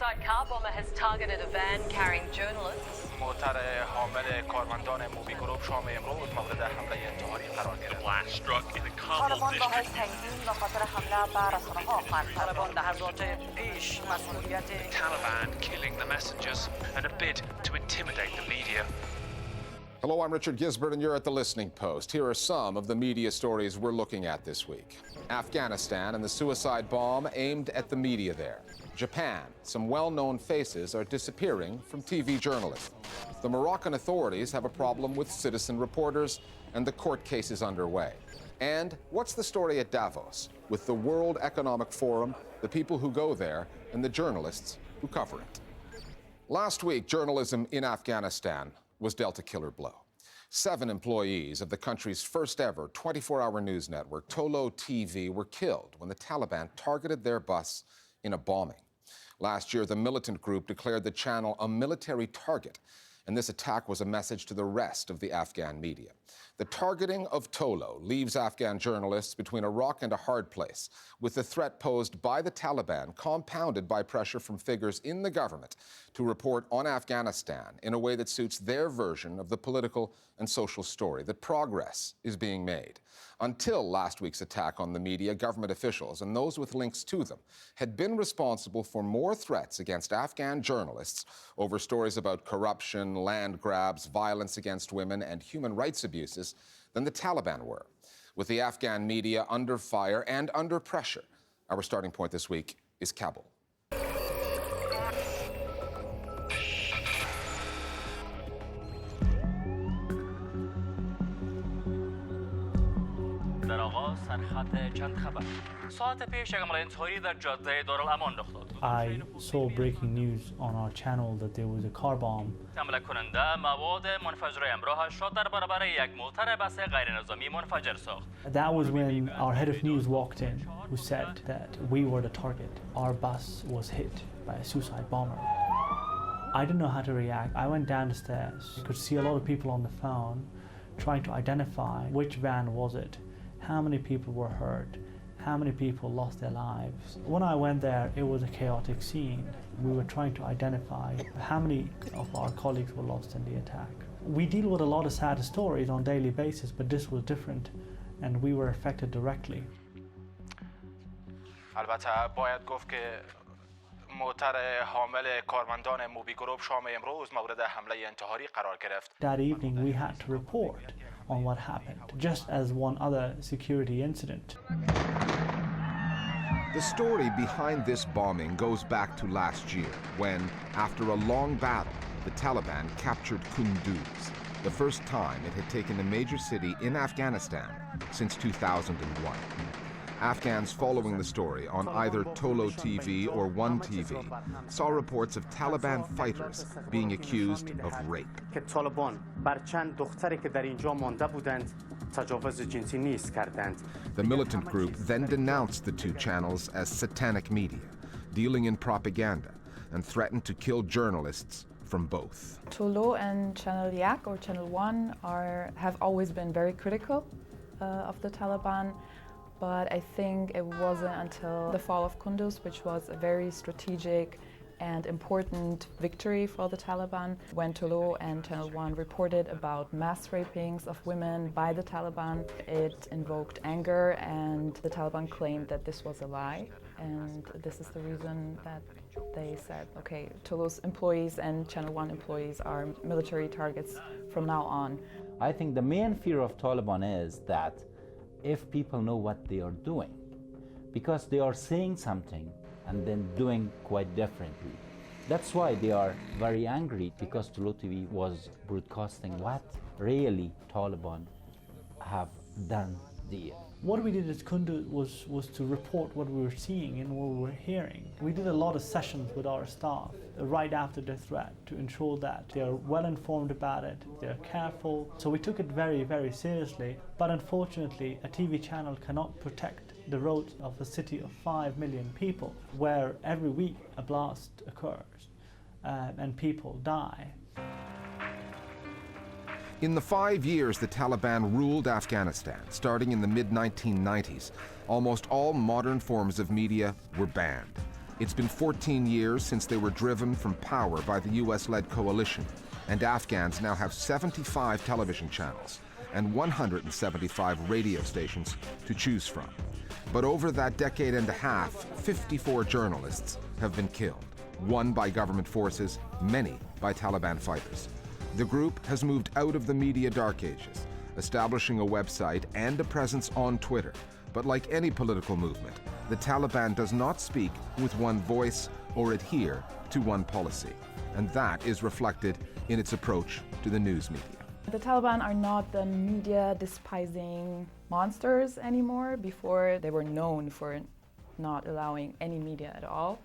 suicide car bomber has targeted a van carrying journalists. موتر حامل کارمندان موبی گروپ شام امروز مورد حمله انتحاری قرار گرفت. Blast struck in the Kabul طالبان راه district. سنگین به خاطر حمله بر رسانه‌ها خواهند. طالبان لحظات پیش مسئولیت Taliban killing the messengers and a bid to intimidate the media. Hello, I'm Richard Gisbert, and you're at The Listening Post. Here are some of the media stories we're looking at this week. Afghanistan and the suicide bomb aimed at the media there. Japan, some well-known faces are disappearing from TV journalists. The Moroccan authorities have a problem with citizen reporters, and the court case is underway. And what's the story at Davos with the World Economic Forum, the people who go there, and the journalists who cover it? Last week, journalism in Afghanistan was dealt a killer blow. 7 employees of the country's first ever 24-hour news network, Tolo TV, were killed when the Taliban targeted their bus in a bombing. Last year, the militant group declared the channel a military target, and this attack was a message to the rest of the Afghan media. The targeting of Tolo leaves Afghan journalists between a rock and a hard place, with the threat posed by the Taliban compounded by pressure from figures in the government to report on Afghanistan in a way that suits their version of the political and social story, that progress is being made. Until last week's attack on the media, government officials and those with links to them had been responsible for more threats against Afghan journalists over stories about corruption, land grabs, violence against women, and human rights abuses than the Taliban were. With the Afghan media under fire and under pressure, our starting point this week is Kabul. در آغاز سرخط چند خبر ساعت پیش یک عمل انتحاری در جاده دارالامان رخ داد. I saw breaking news on our channel that there was a car bomb. حمله کننده مواد منفجره همراهش را در برابر یک موتر بس غیر نظامی منفجر ساخت. That was when our head of news walked in, who said that we were the target. Our bus was hit by a suicide bomber. I didn't know how to react. I went down the stairs. You could see a lot of people on the phone trying to identify which van was it, how many people were hurt, how many people lost their lives. When I went there, it was a chaotic scene. We were trying to identify how many of our colleagues were lost in the attack. We deal with a lot of sad stories on a daily basis, but this was different, and we were affected directly. البته باید گفت که موتر حامل کارمندان موبی گروپ شام امروز مورد حمله انتحاری قرار گرفت. That evening, we had to report on what happened, just as one other security incident. The story behind this bombing goes back to last year when, after a long battle, the Taliban captured Kunduz, the first time it had taken a major city in Afghanistan since 2001. Afghans following the story on either Tolo TV or One TV saw reports of Taliban fighters being accused of rape. The militant group then denounced the 2 channels as satanic media, dealing in propaganda, and threatened to kill journalists from both. Tolo and Channel Yak or Channel One have always been very critical of the Taliban. But I think it wasn't until the fall of Kunduz, which was a very strategic and important victory for the Taliban, when Tolo and Channel One reported about mass rapings of women by the Taliban. It invoked anger, and the Taliban claimed that this was a lie. And this is the reason that they said, okay, Tolo's employees and Channel One employees are military targets from now on. I think the main fear of Taliban is that if people know what they are doing, because they are saying something and then doing quite differently. That's why they are very angry, because Tolo TV was broadcasting what really Taliban have done there. What we did at Kunduz was to report what we were seeing and what we were hearing. We did a lot of sessions with our staff right after the threat to ensure that they are well informed about it, they're careful. So we took it very, very seriously. But unfortunately, a TV channel cannot protect the roads of a city of 5 million people, where every week a blast occurs and people die. In the 5 years the Taliban ruled Afghanistan, starting in the mid-1990s, almost all modern forms of media were banned. It's been 14 years since they were driven from power by the US-led coalition, and Afghans now have 75 television channels and 175 radio stations to choose from. But over that decade and a half, 54 journalists have been killed, one by government forces, many by Taliban fighters. The group has moved out of the media dark ages, establishing a website and a presence on Twitter. But like any political movement, the Taliban does not speak with one voice or adhere to one policy. And that is reflected in its approach to the news media. The Taliban are not the media-despising monsters anymore. Before, they were known for not allowing any media at all.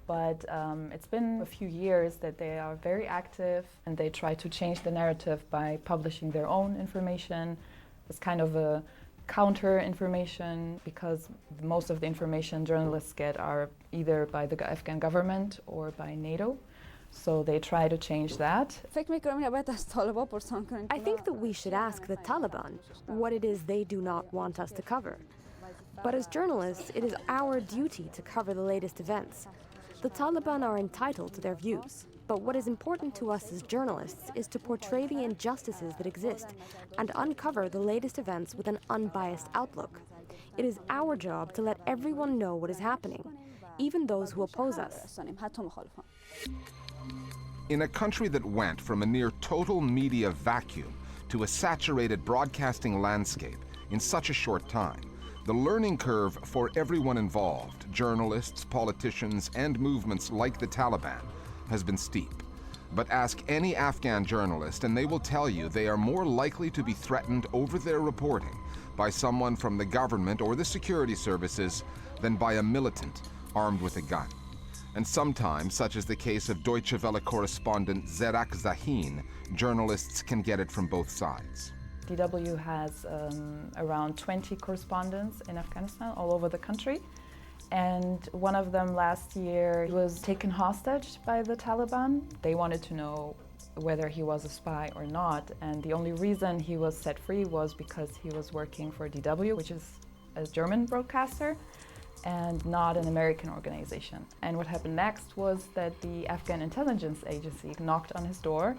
But it's been a few years that they are very active, and they try to change the narrative by publishing their own information. It's kind of a counter information, because most of the information journalists get are either by the Afghan government or by NATO. So they try to change that. I think that we should ask the Taliban what it is they do not want us to cover. But as journalists, it is our duty to cover the latest events. The Taliban are entitled to their views, but what is important to us as journalists is to portray the injustices that exist and uncover the latest events with an unbiased outlook. It is our job to let everyone know what is happening, even those who oppose us. In a country that went from a near total media vacuum to a saturated broadcasting landscape in such a short time, the learning curve for everyone involved, journalists, politicians, and movements like the Taliban, has been steep. But ask any Afghan journalist and they will tell you they are more likely to be threatened over their reporting by someone from the government or the security services than by a militant armed with a gun. And sometimes, such as the case of Deutsche Welle correspondent Zerak Zahin, journalists can get it from both sides. DW has around 20 correspondents in Afghanistan, all over the country. And one of them last year was taken hostage by the Taliban. They wanted to know whether he was a spy or not. And the only reason he was set free was because he was working for DW, which is a German broadcaster, and not an American organization. And what happened next was that the Afghan intelligence agency knocked on his door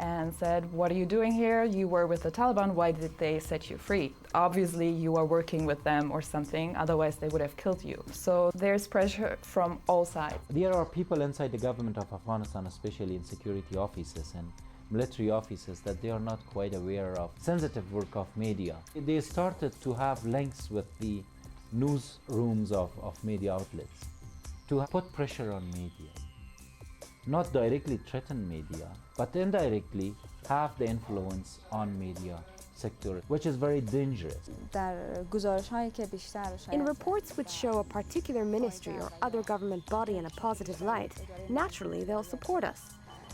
and said, "What are you doing here? You were with the Taliban, why did they set you free? Obviously you are working with them or something, otherwise they would have killed you." So there's pressure from all sides. There are people inside the government of Afghanistan, especially in security offices and military offices, that they are not quite aware of sensitive work of media. They started to have links with the newsrooms of media outlets to put pressure on media. Not directly threaten media, but indirectly have the influence on media sector, which is very dangerous. In reports which show a particular ministry or other government body in a positive light, naturally they'll support us.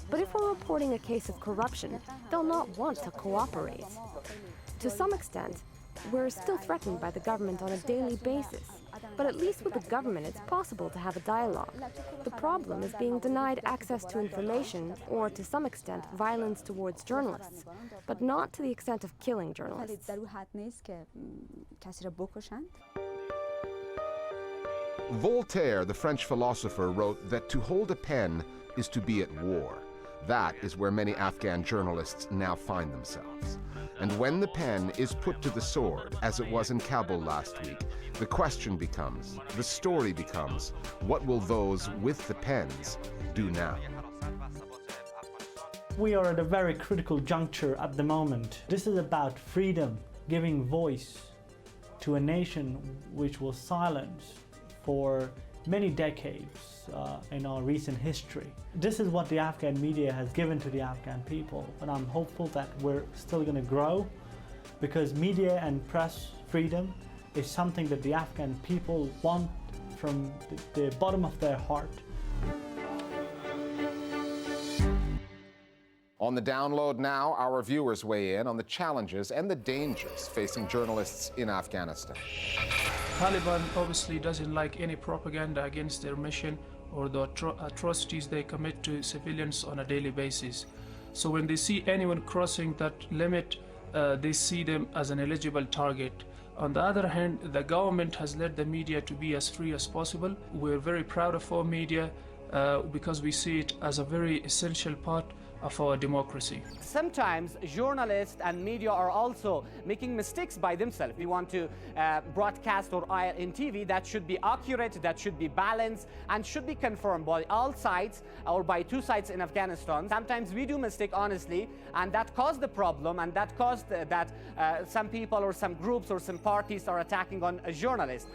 But if we're reporting a case of corruption, they'll not want to cooperate. To some extent, we're still threatened by the government on a daily basis. But at least with the government, it's possible to have a dialogue. The problem is being denied access to information, or to some extent, violence towards journalists, but not to the extent of killing journalists. Voltaire, the French philosopher, wrote that to hold a pen is to be at war. That is where many Afghan journalists now find themselves. And when the pen is put to the sword, as it was in Kabul last week, the question becomes, the story becomes, what will those with the pens do now? We are at a very critical juncture at the moment. This is about freedom, giving voice to a nation which was silenced for many decades in our recent history. This is what the Afghan media has given to the Afghan people, and I'm hopeful that we're still going to grow, because media and press freedom is something that the Afghan people want from the bottom of their heart. On the download now, our viewers weigh in on the challenges and the dangers facing journalists in Afghanistan. Taliban obviously doesn't like any propaganda against their mission or the atrocities they commit to civilians on a daily basis. So when they see anyone crossing that limit, they see them as an eligible target. On the other hand, the government has led the media to be as free as possible. We're very proud of our media because we see it as a very essential part of our democracy. Sometimes journalists and media are also making mistakes by themselves. We want to broadcast or air in TV that should be accurate, that should be balanced, and should be confirmed by all sides or by two sides in Afghanistan. Sometimes we do mistake, honestly, and that caused the problem, and that caused that some people or some groups or some parties are attacking on a journalist.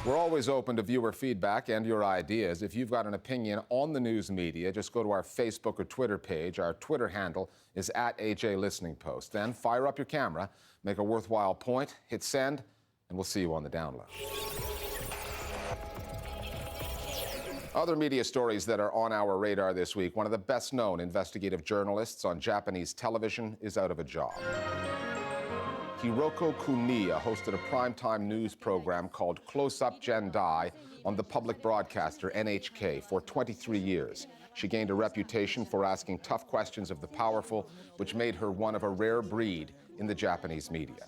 We're always open to viewer feedback and your ideas. If you've got an opinion on the news media, just go to our Facebook or Twitter page. Our Twitter handle is @AJ Listening Post. Then fire up your camera, make a worthwhile point, hit send, and we'll see you on the download. Other media stories that are on our radar this week. One of the best-known investigative journalists on Japanese television is out of a job. Hiroko Kuniya hosted a primetime news program called Close Up Jendai on the public broadcaster NHK for 23 years. She gained a reputation for asking tough questions of the powerful, which made her one of a rare breed in the Japanese media.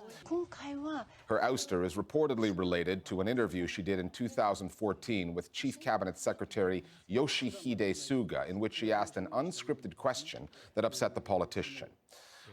Her ouster is reportedly related to an interview she did in 2014 with Chief Cabinet Secretary Yoshihide Suga, in which she asked an unscripted question that upset the politician.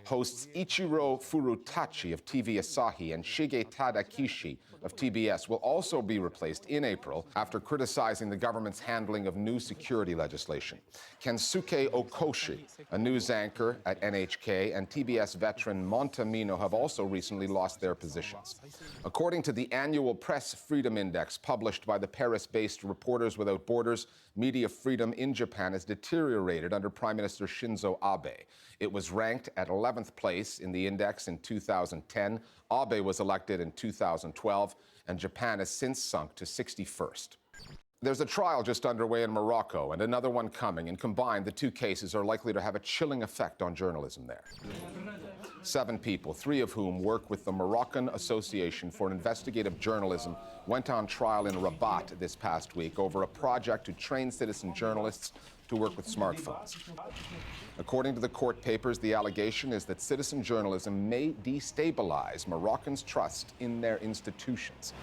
Hosts Ichiro Furutachi of TV Asahi and Shige Tadakishi of TBS will also be replaced in April after criticizing the government's handling of new security legislation. Kensuke Okoshi, a news anchor at NHK, and TBS veteran Montemino have also recently lost their positions. According to the annual Press Freedom Index published by the Paris-based Reporters Without Borders, media freedom in Japan has deteriorated under Prime Minister Shinzo Abe. It was ranked at 11th place in the index in 2010. Abe was elected in 2012, and Japan has since sunk to 61st. There's a trial just underway in Morocco and another one coming, and combined, the two cases are likely to have a chilling effect on journalism there. 7 people, 3 of whom work with the Moroccan Association for Investigative Journalism, went on trial in Rabat this past week over a project to train citizen journalists to work with smartphones. According to the court papers, the allegation is that citizen journalism may destabilize Moroccans' trust in their institutions.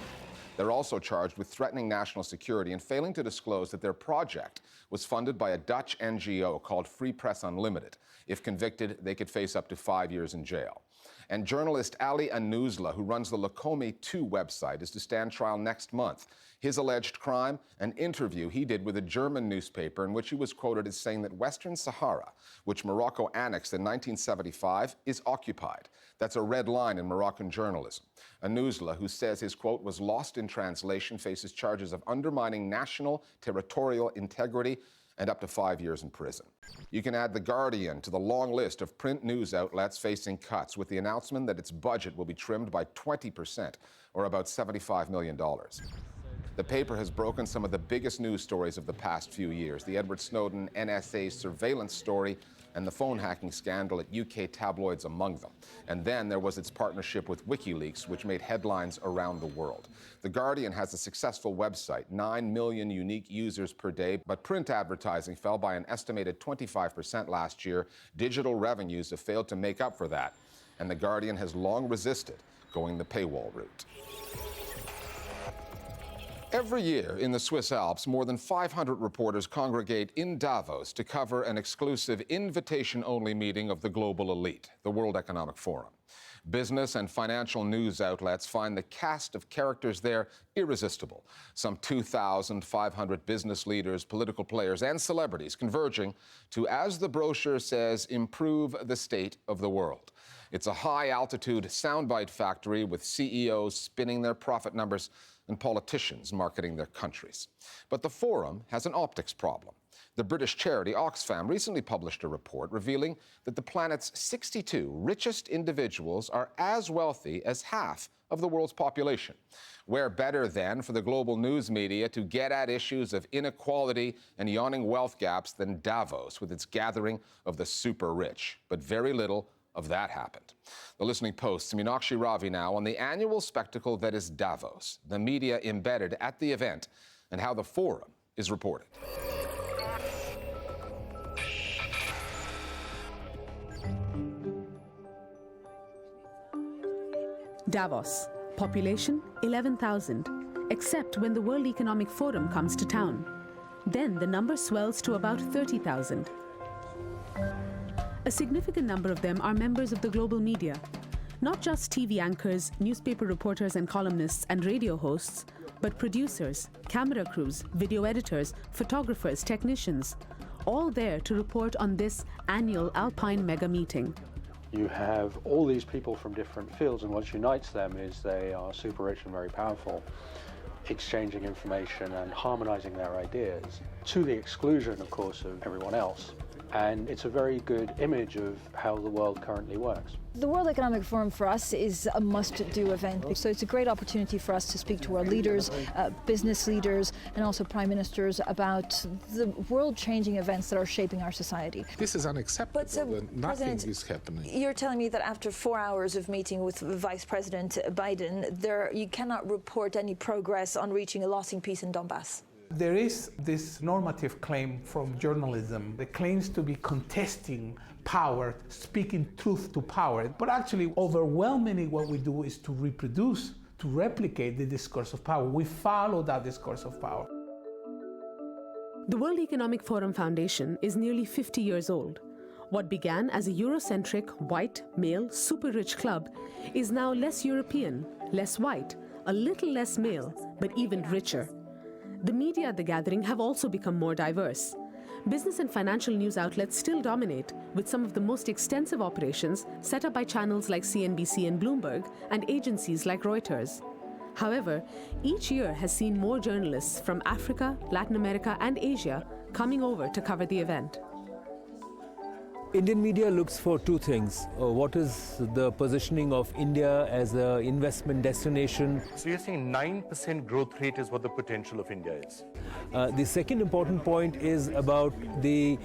They're also charged with threatening national security and failing to disclose that their project was funded by a Dutch NGO called Free Press Unlimited. If convicted, they could face up to 5 years in jail. And journalist Ali Anouzla, who runs the Lakomi 2 website, is to stand trial next month. His alleged crime, an interview he did with a German newspaper in which he was quoted as saying that Western Sahara, which Morocco annexed in 1975, is occupied. That's a red line in Moroccan journalism. Anouzla, who says his quote was lost in translation, faces charges of undermining national territorial integrity and up to 5 years in prison. You can add The Guardian to the long list of print news outlets facing cuts, with the announcement that its budget will be trimmed by 20%, or about $75 million. The paper has broken some of the biggest news stories of the past few years: the Edward Snowden NSA surveillance story and the phone hacking scandal at UK tabloids among them. And then there was its partnership with WikiLeaks, which made headlines around the world. The Guardian has a successful website, 9 million unique users per day, but print advertising fell by an estimated 25% last year. Digital revenues have failed to make up for that, and The Guardian has long resisted going the paywall route. Every year in the Swiss Alps, more than 500 reporters congregate in Davos to cover an exclusive invitation-only meeting of the global elite, the World Economic Forum. Business and financial news outlets find the cast of characters there irresistible. Some 2,500 business leaders, political players, and celebrities converging to, as the brochure says, improve the state of the world. It's a high-altitude soundbite factory with CEOs spinning their profit numbers and politicians marketing their countries. But the forum has an optics problem. The British charity Oxfam recently published a report revealing that the planet's 62 richest individuals are as wealthy as half of the world's population. Where better, then, for the global news media to get at issues of inequality and yawning wealth gaps than Davos with its gathering of the super rich? But very little of that happened. The Listening Post's Meenakshi Ravi now on the annual spectacle that is Davos, the media embedded at the event, and how the forum is reported. Davos, population 11,000, except when the World Economic Forum comes to town. Then the number swells to about 30,000. A significant number of them are members of the global media, not just TV anchors, newspaper reporters and columnists and radio hosts, but producers, camera crews, video editors, photographers, technicians, all there to report on this annual Alpine mega meeting. You have all these people from different fields, and what unites them is they are super rich and very powerful, exchanging information and harmonizing their ideas, to the exclusion, of course, of everyone else. And it's a very good image of how the world currently works. The World Economic Forum for us is a must-do event, so it's a great opportunity for us to speak to our leaders, business leaders, and also prime ministers about the world-changing events that are shaping our society. This is unacceptable. Nothing is happening. You're telling me that after 4 hours of meeting with Vice President Biden, you cannot report any progress on reaching a lasting peace in Donbass? There is this normative claim from journalism that claims to be contesting power, speaking truth to power. But actually, overwhelmingly, what we do is to reproduce, to replicate the discourse of power. We follow that discourse of power. The World Economic Forum Foundation is nearly 50 years old. What began as a Eurocentric, white, male, super-rich club is now less European, less white, a little less male, but even richer. The media at the gathering have also become more diverse. Business and financial news outlets still dominate, with some of the most extensive operations set up by channels like CNBC and Bloomberg and agencies like Reuters. However, each year has seen more journalists from Africa, Latin America, and Asia coming over to cover the event. Indian media looks for two things. What is the positioning of India as an investment destination? So you're saying 9% growth rate is what the potential of India is? The second important point is about the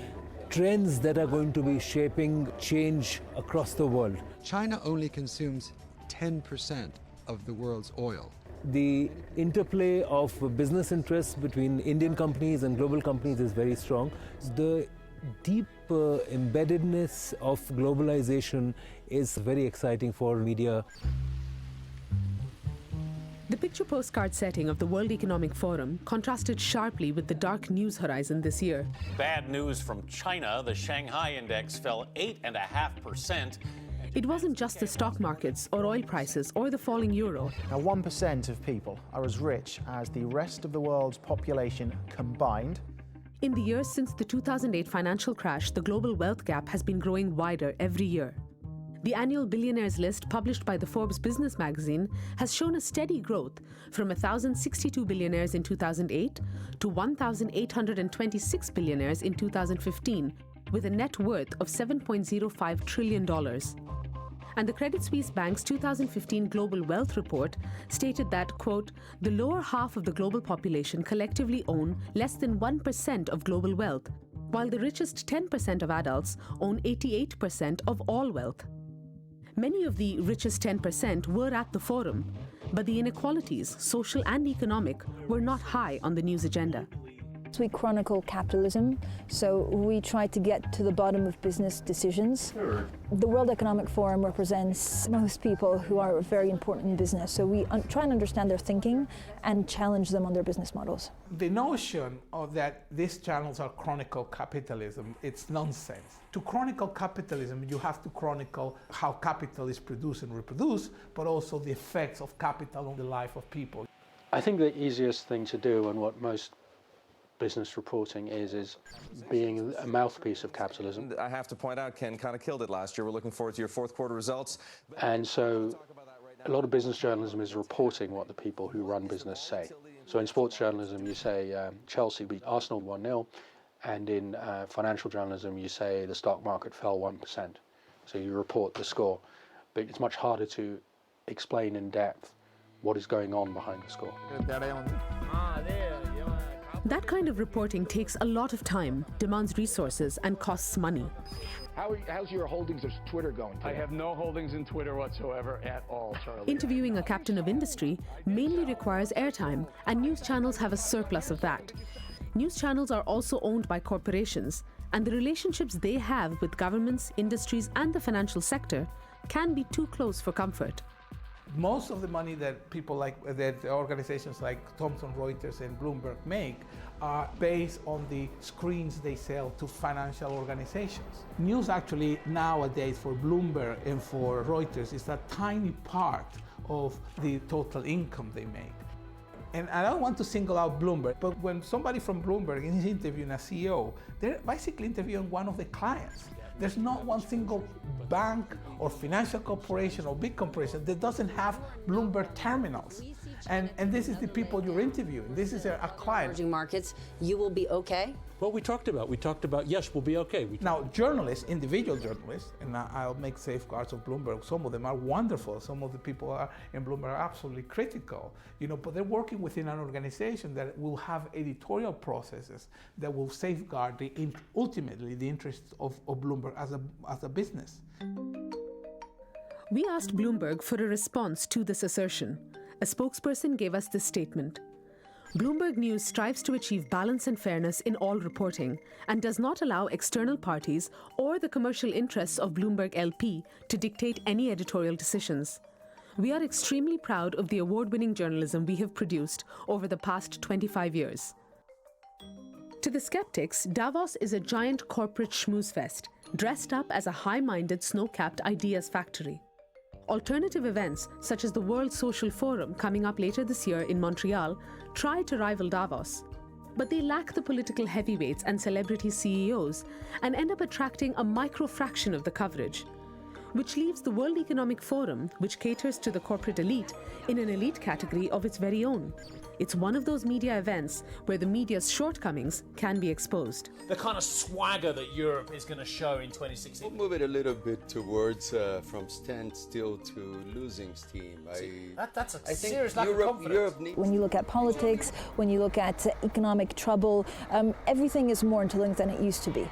trends that are going to be shaping change across the world. China only consumes 10% of the world's oil. The interplay of business interests between Indian companies and global companies is very strong. The deep embeddedness of globalization is very exciting for media. The picture postcard setting of the World Economic Forum contrasted sharply with the dark news horizon this year. Bad news from China. The Shanghai index fell 8.5%. It wasn't just the stock markets or oil prices or the falling euro. Now, 1% of people are as rich as the rest of the world's population combined. In the years since the 2008 financial crash, the global wealth gap has been growing wider every year. The annual billionaires list published by the Forbes business magazine has shown a steady growth from 1,062 billionaires in 2008 to 1,826 billionaires in 2015, with a net worth of $7.05 trillion. And the Credit Suisse Bank's 2015 Global Wealth Report stated that, quote, the lower half of the global population collectively own less than 1% of global wealth, while the richest 10% of adults own 88% of all wealth. Many of the richest 10% were at the forum, but the inequalities, social and economic, were not high on the news agenda. We chronicle capitalism, so we try to get to the bottom of business decisions. The World Economic Forum represents most people who are very important in business, so we try and understand their thinking and challenge them on their business models. The notion of that these channels are chronicle capitalism, it's nonsense. To chronicle capitalism, you have to chronicle how capital is produced and reproduced, but also the effects of capital on the life of people. I think the easiest thing to do, and what most business reporting is being a mouthpiece of capitalism. I have to point out, Ken kind of killed it last year. We're looking forward to your fourth quarter results. And so a lot of business journalism is reporting what the people who run business say. So in sports journalism, you say Chelsea beat Arsenal 1-0. And in financial journalism, you say the stock market fell 1%. So you report the score. But it's much harder to explain in depth what is going on behind the score. That kind of reporting takes a lot of time, demands resources, and costs money. How's your holdings of Twitter going today? I have no holdings in Twitter whatsoever at all, Charlie. Interviewing a captain of industry mainly requires airtime, and news channels have a surplus of that. News channels are also owned by corporations, and the relationships they have with governments, industries, and the financial sector can be too close for comfort. Most of the money that people that organizations like Thomson Reuters and Bloomberg make are based on the screens they sell to financial organizations. News actually nowadays for Bloomberg and for Reuters is a tiny part of the total income they make. And I don't want to single out Bloomberg, but when somebody from Bloomberg is interviewing a CEO, they're basically interviewing one of the clients. There's not one single bank or financial corporation or big corporation that doesn't have Bloomberg terminals. And this is the people you're interviewing. This is a client. Emerging markets, you will be okay? What we talked about, yes, we'll be okay. Now, journalists, individual journalists, and I'll make safeguards of Bloomberg. Some of them are wonderful. Some of the people in Bloomberg are absolutely critical, but they're working within an organization that will have editorial processes that will safeguard ultimately the interests of Bloomberg as a business. We asked Bloomberg for a response to this assertion. A spokesperson gave us this statement. Bloomberg News strives to achieve balance and fairness in all reporting and does not allow external parties or the commercial interests of Bloomberg LP to dictate any editorial decisions. We are extremely proud of the award-winning journalism we have produced over the past 25 years. To the skeptics, Davos is a giant corporate schmooze fest, dressed up as a high-minded, snow-capped ideas factory. Alternative events, such as the World Social Forum coming up later this year in Montreal, try to rival Davos. But they lack the political heavyweights and celebrity CEOs and end up attracting a micro-fraction of the coverage, which leaves the World Economic Forum, which caters to the corporate elite, in an elite category of its very own. It's one of those media events where the media's shortcomings can be exposed. The kind of swagger that Europe is going to show in 2016. We'll move it a little bit towards from standstill to losing steam. That's a serious lack of confidence. When you look at politics, when you look at economic trouble, everything is more interlinked than it used to be.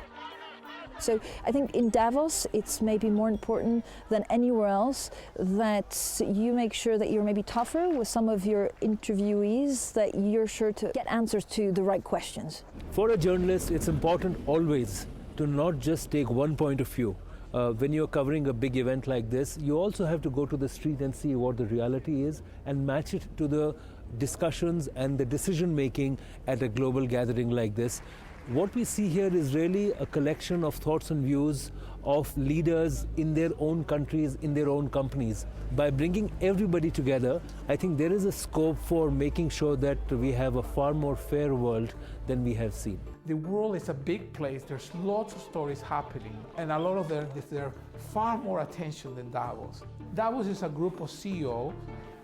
So I think in Davos, it's maybe more important than anywhere else that you make sure that you're maybe tougher with some of your interviewees, that you're sure to get answers to the right questions. For a journalist, it's important always to not just take one point of view. When you're covering a big event like this, you also have to go to the street and see what the reality is and match it to the discussions and the decision making at a global gathering like this. What we see here is really a collection of thoughts and views of leaders in their own countries, in their own companies. By bringing everybody together, I think there is a scope for making sure that we have a far more fair world than we have seen. The world is a big place. There's lots of stories happening, and a lot of them deserve far more attention than Davos. Davos is a group of CEOs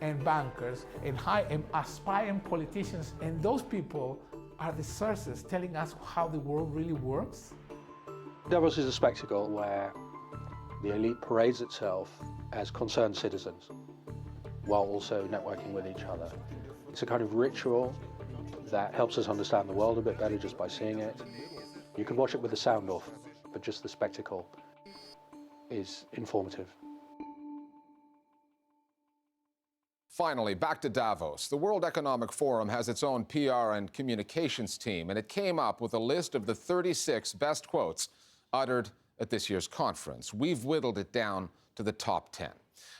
and bankers and aspiring politicians, and those people are the sources telling us how the world really works. Davos is a spectacle where the elite parades itself as concerned citizens while also networking with each other. It's a kind of ritual that helps us understand the world a bit better just by seeing it. You can watch it with the sound off, but just the spectacle is informative. Finally, back to Davos. The World Economic Forum has its own PR and communications team, and it came up with a list of the 36 best quotes uttered at this year's conference. We've whittled it down to the top 10.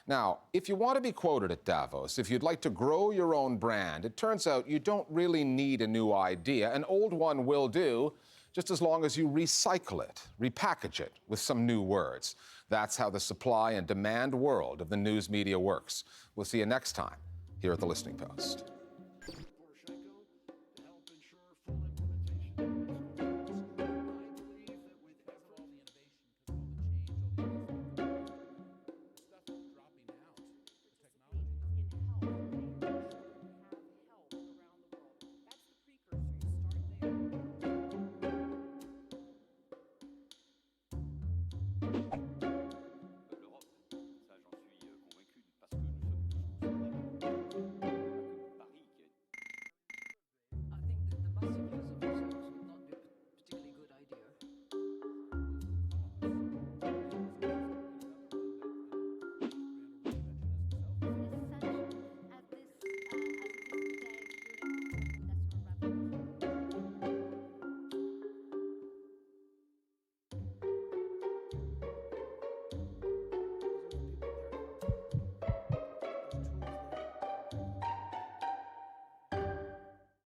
Now, if you want to be quoted at Davos, if you'd like to grow your own brand, it turns out you don't really need a new idea. An old one will do, just as long as you recycle it, repackage it with some new words. That's how the supply and demand world of the news media works. We'll see you next time here at The Listening Post.